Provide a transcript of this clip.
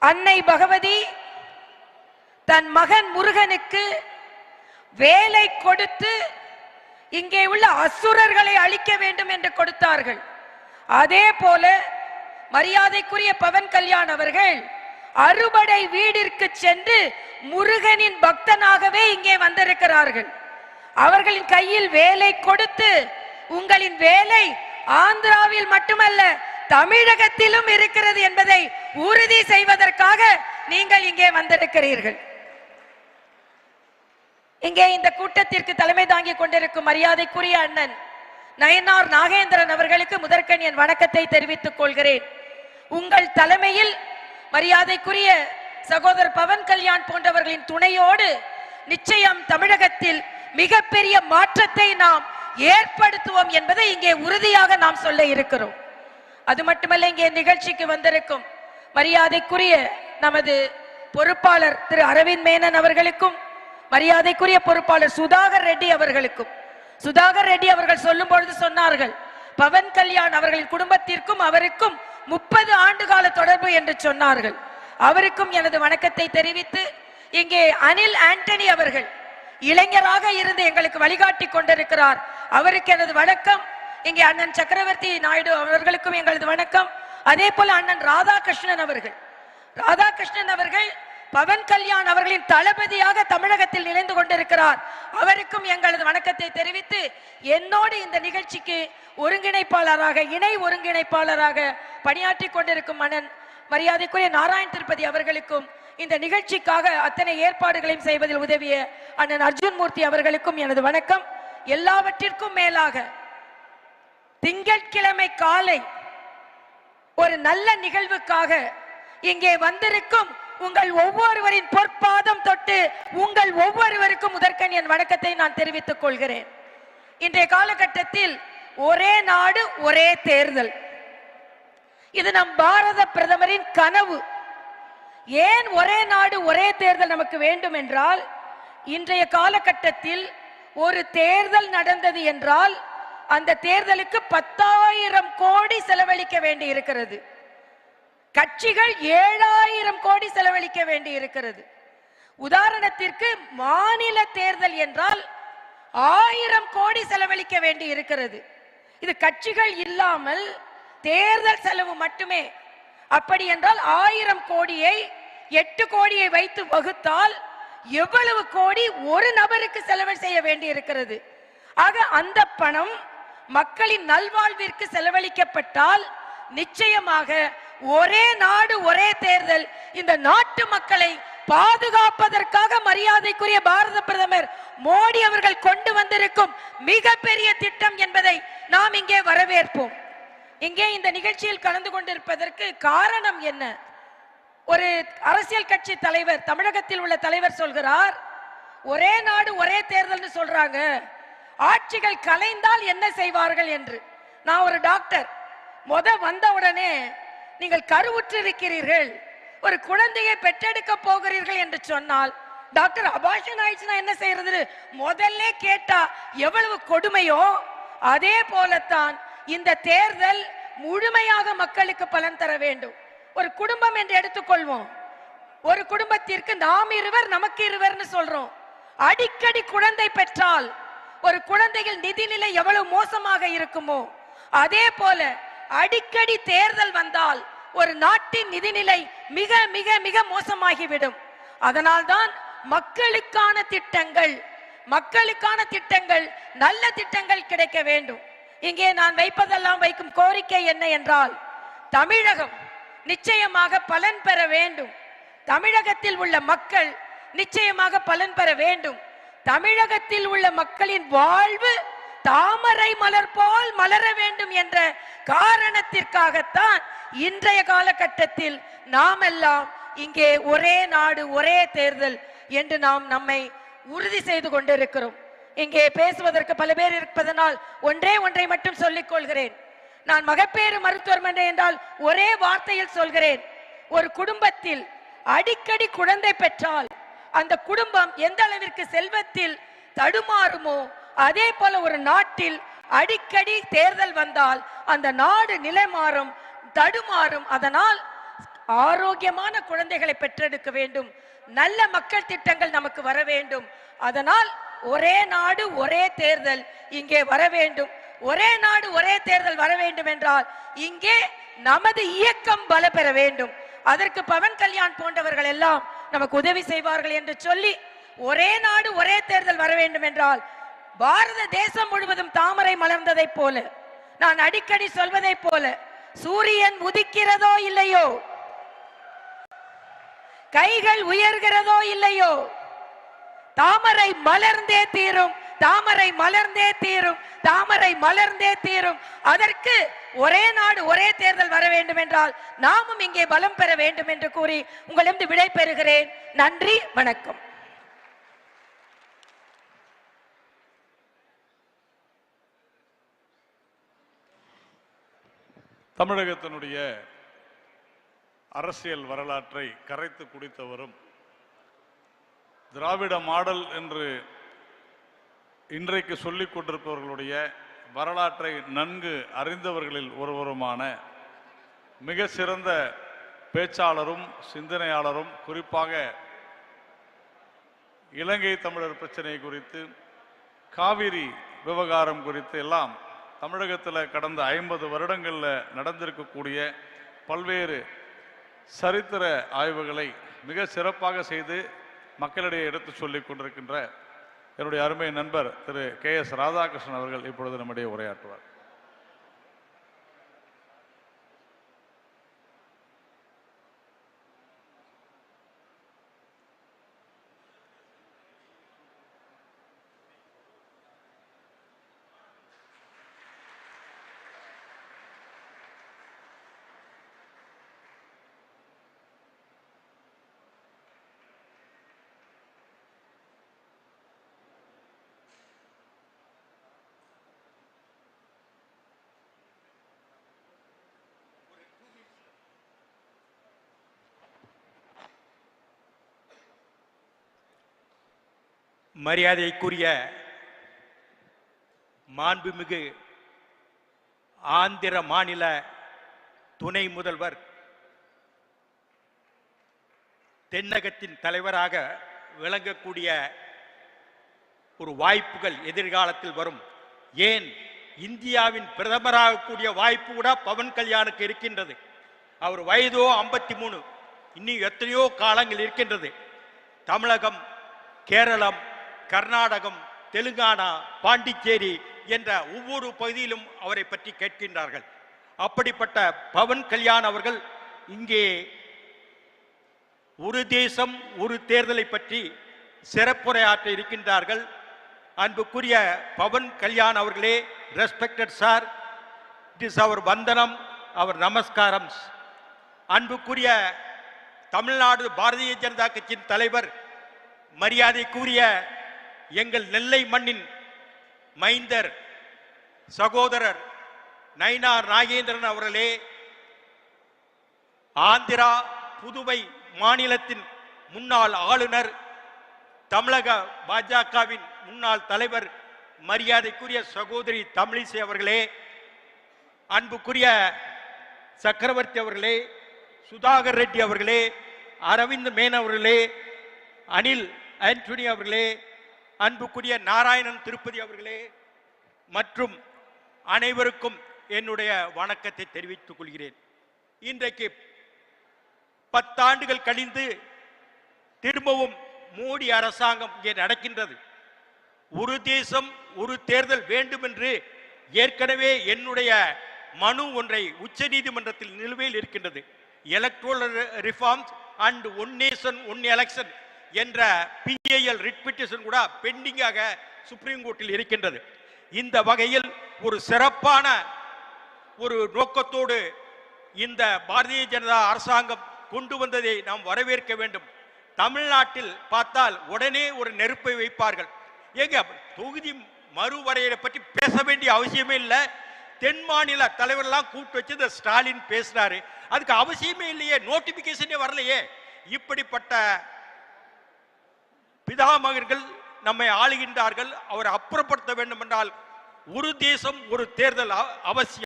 அன்னை பகவதி தன் மகன் முருகனுக்கு வேலை கொடுத்து இங்கே உள்ள அசுரர்களை அழிக்க வேண்டும் என்று கொடுத்தார்கள். அதே போல மரியாதைக்குரிய பவன் கல்யாண் அவர்கள் அறுபடை வீடிற்கு சென்று முருகனின் பக்தனாகவே இங்கே வந்திருக்கிறார்கள். அவர்களின் கையில் வேலை கொடுத்து உங்களின் வேலை ஆந்திராவில் மட்டுமல்ல தமிழகத்திலும் இருக்கிறது என்பதை உறுதி செய்வதற்காக நீங்கள் இங்கே வந்திருக்கிறீர்கள். இங்கே இந்த கூட்டத்திற்கு தலைமை தாங்கிக் கொண்டிருக்கும் மரியாதைக்குரிய அண்ணன் நயனார் நாகேந்திரன் அவர்களுக்கு முதற்கண் என் வணக்கத்தை தெரிவித்துக் கொள்கிறேன். உங்கள் தலைமையில் மரியாதைக்குரிய சகோதரர் பவன் கல்யாண் போன்றவர்களின் துணையோடு நிச்சயம் தமிழகத்தில் மிகப்பெரிய மாற்றத்தை நாம் ஏற்படுத்துவோம் என்பதை இங்கே உறுதியாக நாம் சொல்ல இருக்கிறோம். அது மட்டுமல்ல, இங்கே நிகழ்ச்சிக்கு வந்திருக்கும் மரியாதைக்குரிய நமது பொறுப்பாளர் திரு அரவிந்த் மேனன் அவர்களுக்கும் மரியாதைக்குரிய பொறுப்பாளர் சுதாகர் ரெட்டி அவர்களுக்கும், சுதாகர் ரெட்டி அவர்கள் சொல்லும் பொழுது சொன்னார்கள், பவன் கல்யாண் அவர்களின் குடும்பத்திற்கும் அவருக்கும் 30 ஆண்டு கால தொடர்பு என்று சொன்னார்கள். அவருக்கும் எனது வணக்கத்தை தெரிவித்து, இங்கே அனில் ஆண்டனி அவர்கள் இளைஞராக இருந்து எங்களுக்கு வழிகாட்டி கொண்டிருக்கிறார், அவருக்கு எனது வணக்கம். இங்கே அண்ணன் சக்கரவர்த்தி நாயுடு அவர்களுக்கும் எங்களது வணக்கம். அதே போல அண்ணன் ராதாகிருஷ்ணன் அவர்கள் பவன் கல்யாண் அவர்களின் தளபதியாக தமிழகத்தில் இணைந்து கொண்டிருக்கிறார், அவருக்கும் எங்களது வணக்கத்தை தெரிவித்து, என்னோடு இந்த நிகழ்ச்சிக்கு ஒருங்கிணைப்பாளராக இணை ஒருங்கிணைப்பாளராக பணியாற்றி கொண்டிருக்கும் அண்ணன் மரியாதைக்குரிய நாராயண் திருப்பதி அவர்களுக்கும், இந்த நிகழ்ச்சிக்காக அத்தனை ஏற்பாடுகளையும் செய்வதில் உதவிய அண்ணன் அர்ஜுன் மூர்த்தி அவர்களுக்கும் எனது வணக்கம். எல்லாவற்றிற்கும் மேலாக திங்கட்கிழமை காலை ஒரு நல்ல நிகழ்வுக்காக இங்கே வந்திருக்கும் உங்கள் ஒவ்வொருவரின் பொற்பாதம் தொட்டு உங்கள் ஒவ்வொருவருக்கும் முதற்கண் என் வணக்கத்தை நான் தெரிவித்துக் கொள்கிறேன். இன்றைய காலகட்டத்தில் ஒரே நாடு ஒரே தேர்தல், இது நம் பாரத பிரதமரின் கனவு. ஏன் ஒரே நாடு ஒரே தேர்தல் நமக்கு வேண்டும் என்றால், இன்றைய காலகட்டத்தில் ஒரு தேர்தல் நடந்தது என்றால் அந்த தேர்தலுக்கு 10,000 கோடி செலவழிக்க வேண்டி இருக்கிறது. கட்சிகள் 7,000 கோடி செலவழிக்க வேண்டி இருக்கிறது. உதாரணத்திற்கு மாநில தேர்தல் என்றால் 1000 கோடி செலவழிக்க வேண்டி இருக்கிறது. இது கட்சிகள் இல்லாமல் தேர்தல் செலவு மட்டுமே. அப்படி என்றால் 1000 கோடியை 8 கோடியை வைத்து வகுத்தால் எவ்வளவு கோடி ஒரு நபருக்கு செலவு செய்ய வேண்டி இருக்கிறது. ஆக அந்த பணம் மக்களின் நல்வாழ்விற்கு செலவழிக்கப்பட்டால் நிச்சயமாக ஒரே நாடு ஒரே தேர்தல் இந்த நாட்டு மக்களை பாதுகாப்பதற்காக மரியாதைக்குரிய பாரத பிரதமர் மோடி அவர்கள் கொண்டு வந்திருக்கும் மிகப்பெரிய திட்டம் என்பதை நாம் இங்கே வரவேற்போம். இங்கே இந்த நிகழ்ச்சியில் கலந்து கொண்டிருப்பதற்கு காரணம் என்ன? ஒரு அரசியல் கட்சி தலைவர், தமிழகத்தில் உள்ள தலைவர் சொல்கிறார், ஒரே நாடு ஒரே தேர்தல் சொல்றாங்க, ஆட்சிகள் கலைந்தால் என்ன செய்வார்கள் என்று. நான் ஒரு டாக்டர், வந்த உடனே நீங்கள் கருவுற்று இருக்கிறீர்கள், ஒரு குழந்தையை பெற்றெடுக்க போகிறீர்கள் என்று சொன்னால், டாக்டர் அபார்ஷன் ஆயிடுச்சுன்னா என்ன செய்யறது முதல்ல கேட்டா எவ்வளவு கொடுமையோ, அதே போலத்தான் இந்த தேர்தல் முழுமையாக மக்களுக்கு பலன் தர வேண்டும். ஒரு குடும்பம் என்று எடுத்துக்கொள்வோம், ஒரு குடும்பத்திற்கு நாம் இருவர் நமக்கு இருவர்னு சொல்றோம். அடிக்கடி குழந்தை பெற்றால் ஒரு குழந்தைகள் நிதிநிலை எவ்வளவு மோசமாக இருக்குமோ, அதே போல அடிக்கடி தேர்தல் வந்தால் ஒரு நாட்டின் நிதிநிலை மிக மிக மிக மோசமாகிவிடும். அதனால்தான் மக்களுக்கான திட்டங்கள் நல்ல திட்டங்கள் கிடைக்க வேண்டும். இங்கே நான் வைப்பதெல்லாம் வைக்கும் கோரிக்கை என்ன என்றால், தமிழகம் நிச்சயமாக பலன் பெற வேண்டும். தமிழகத்தில் உள்ள மக்கள் நிச்சயமாக பலன் பெற வேண்டும். தமிழகத்தில் உள்ள மக்களின் வாழ்வு தாமரை மலர் போல் மலர வேண்டும் என்ற காரணத்திற்காகத்தான் இன்றைய காலகட்டத்தில் நாம் எல்லாம் இங்கே ஒரே நாடு ஒரே தேர்தல் என்று நாம் நம்மை உறுதி செய்து கொண்டிருக்கிறோம். இங்கே பேசுவதற்கு பல பேர் இருப்பதனால் ஒன்றை மட்டும் சொல்லிக் கொள்கிறேன். நான் மகப்பேறு மருத்துவமனை என்றால் ஒரே வார்த்தையில் சொல்கிறேன், ஒரு குடும்பத்தில் அடிக்கடி குழந்தை பெற்றால் அந்த குடும்பம் எந்த அளவிற்கு செல்வத்தில் தடுமாறுமோ, அதே போல ஒரு நாட்டில் அடிக்கடி தேர்தல் வந்தால் அந்த நாடு நிலைமாறும், தடுமாறும். அதனால் ஆரோக்கியமான குழந்தைகளை பெற்றெடுக்க வேண்டும். நல்ல மக்கள் திட்டங்கள் நமக்கு வர வேண்டும். அதனால் ஒரே நாடு ஒரே தேர்தல் இங்கே வர வேண்டும். ஒரே நாடு ஒரே தேர்தல் வர வேண்டும் என்றால் இங்கே நமது இயக்கம் பல பெற வேண்டும். அதற்கு பவன் கல்யாண் போன்றவர்கள் எல்லாம் நமக்கு உதவி செய்வார்கள் என்று சொல்லி, ஒரே நாடு ஒரே தேர்தல் வர வேண்டும் என்றால் பாரத தேசம் முழுவதும் தாமரை மலர்ந்ததை போல, நான் அடிக்கடி சொல்வதை போல, சூரியன் உதிக்கிறதோ இல்லையோ, கைகள் உயர்கிறதோ இல்லையோ, தாமரை மலர்ந்தே தீரும், தாமரை மலர்ந்தே தீரும், தாமரை மலர்ந்தே தீரும். அதற்கு ஒரே நாடு ஒரே தேர்தல் வர வேண்டும் என்றால் நாமும் இங்கே பலம் பெற வேண்டும் என்று கூறி உங்களிடம் விடை பெறுகிறேன். நன்றி, வணக்கம். தமிழகத்தினுடைய அரசியல் வரலாற்றை கரைத்து குடித்தவரும், திராவிட மாடல் என்று இன்றைக்கு சொல்லிக் கொண்டிருப்பவர்களுடைய வரலாற்றை நன்கு அறிந்தவர்களில் ஒருவருமான மிக சிறந்த பேச்சாளரும் சிந்தனையாளரும், குறிப்பாக இலங்கை தமிழர் பிரச்சனை குறித்து, காவிரி விவகாரம் குறித்து எல்லாம் தமிழகத்தில் கடந்த 50 வருடங்களில் நடந்திருக்கக்கூடிய பல்வேறு சரித்திர ஆய்வுகளை மிக சிறப்பாக செய்து மக்களிடையே எடுத்து சொல்லிக் கொண்டிருக்கின்ற என்னுடைய அருமை நண்பர் திரு KS ராதாகிருஷ்ணன் அவர்கள் இப்பொழுது நம்முடைய உரையாற்றுவார். மரியாதைக்குரிய மாண்புமிகு ஆந்திர மாநில துணை முதல்வர், தென்னகத்தின் தலைவராக விளங்கக்கூடிய ஒரு வாய்ப்புகள் எதிர்காலத்தில் வரும். ஏன் இந்தியாவின் பிரதமராகக்கூடிய வாய்ப்பு கூட பவன் கல்யாணுக்கு இருக்கின்றது. அவர் வயதோ 53, இன்னும் எத்தனையோ காலங்கள் இருக்கின்றது. தமிழகம், கேரளம், கர்நாடகம், தெலுங்கானா, பாண்டிச்சேரி என்ற ஒவ்வொரு பகுதியிலும் அவரை பற்றி கேட்கின்றார்கள். அப்படிப்பட்ட பவன் கல்யாண் அவர்கள் இங்கே ஒரு தேசம் ஒரு தேர்தலை பற்றி சிறப்புரையாற்ற இருக்கின்றார்கள். அன்புக்குரிய பவன் கல்யாண் அவர்களே, ரெஸ்பெக்டட் சார், இட் இஸ் அவர் வந்தனம், அவர் நமஸ்காரம். அன்புக்குரிய தமிழ்நாடு பாரதிய ஜனதா கட்சியின் தலைவர், மரியாதைக்குரிய எங்கள் நெல்லை மண்ணின் மைந்தர் சகோதரர் நயினார் நாகேந்திரன் அவர்களே, ஆந்திரா புதுவை மாநிலத்தின் முன்னாள் ஆளுநர், தமிழக பாஜகவின் முன்னாள் தலைவர் மரியாதைக்குரிய சகோதரி தமிழிசை அவர்களே, அன்புக்குரிய சக்கரவர்த்தி அவர்களே, சுதாகர் ரெட்டி அவர்களே, அரவிந்த் மேன் அவர்களே, அனில் ஆண்டனி அவர்களே, அன்புக்குரிய நாராயணன் திருப்பதி அவர்களே மற்றும் அனைவருக்கும் என்னுடைய வணக்கத்தை தெரிவித்துக் கொள்கிறேன். இன்றைக்கு 10 ஆண்டுகள் கழிந்து திரும்பவும் மோடி அரசாங்கம் இங்கே நடக்கின்றது. ஒரு தேசம் ஒரு தேர்தல் வேண்டும் என்று ஏற்கனவே என்னுடைய மனு ஒன்றை உச்ச நீதிமன்றத்தில் நிலுவையில் இருக்கின்றது. Electoral reforms and one nation one election என்ற PIL ரிட் பெட்டிஷன் கூட பெண்டிங்காக சுப்ரீம் கோர்ட்டில் இருக்கின்றது. இந்த வகையில் ஒரு சிறப்பான ஒரு நோக்கத்தோடு இந்த பாரதிய ஜனதா அரசாங்கம் கொண்டு வந்ததை நாம் வரவேற்க வேண்டும். தமிழ்நாட்டில் பார்த்தால் உடனே ஒரு நெருப்பை வைப்பார்கள். ஏங்க, தொகுதி மறுவரையறை பற்றி பேச வேண்டிய அவசியமே இல்லை. தென் மாநில தலைவர்லாம் கூப்பிட்டு வச்சு இந்த ஸ்டாலின் பேசுறாரு, அதுக்கு அவசியமே இல்லையே, நோட்டிபிகேஷனே வரலையே. இப்படிப்பட்ட பிதாமகர்கள் நம்மை ஆளுகின்றார்கள். அவரை அப்புறப்படுத்த வேண்டும் என்றால் ஒரு தேசம் ஒரு தேர்தல் அவசியம்.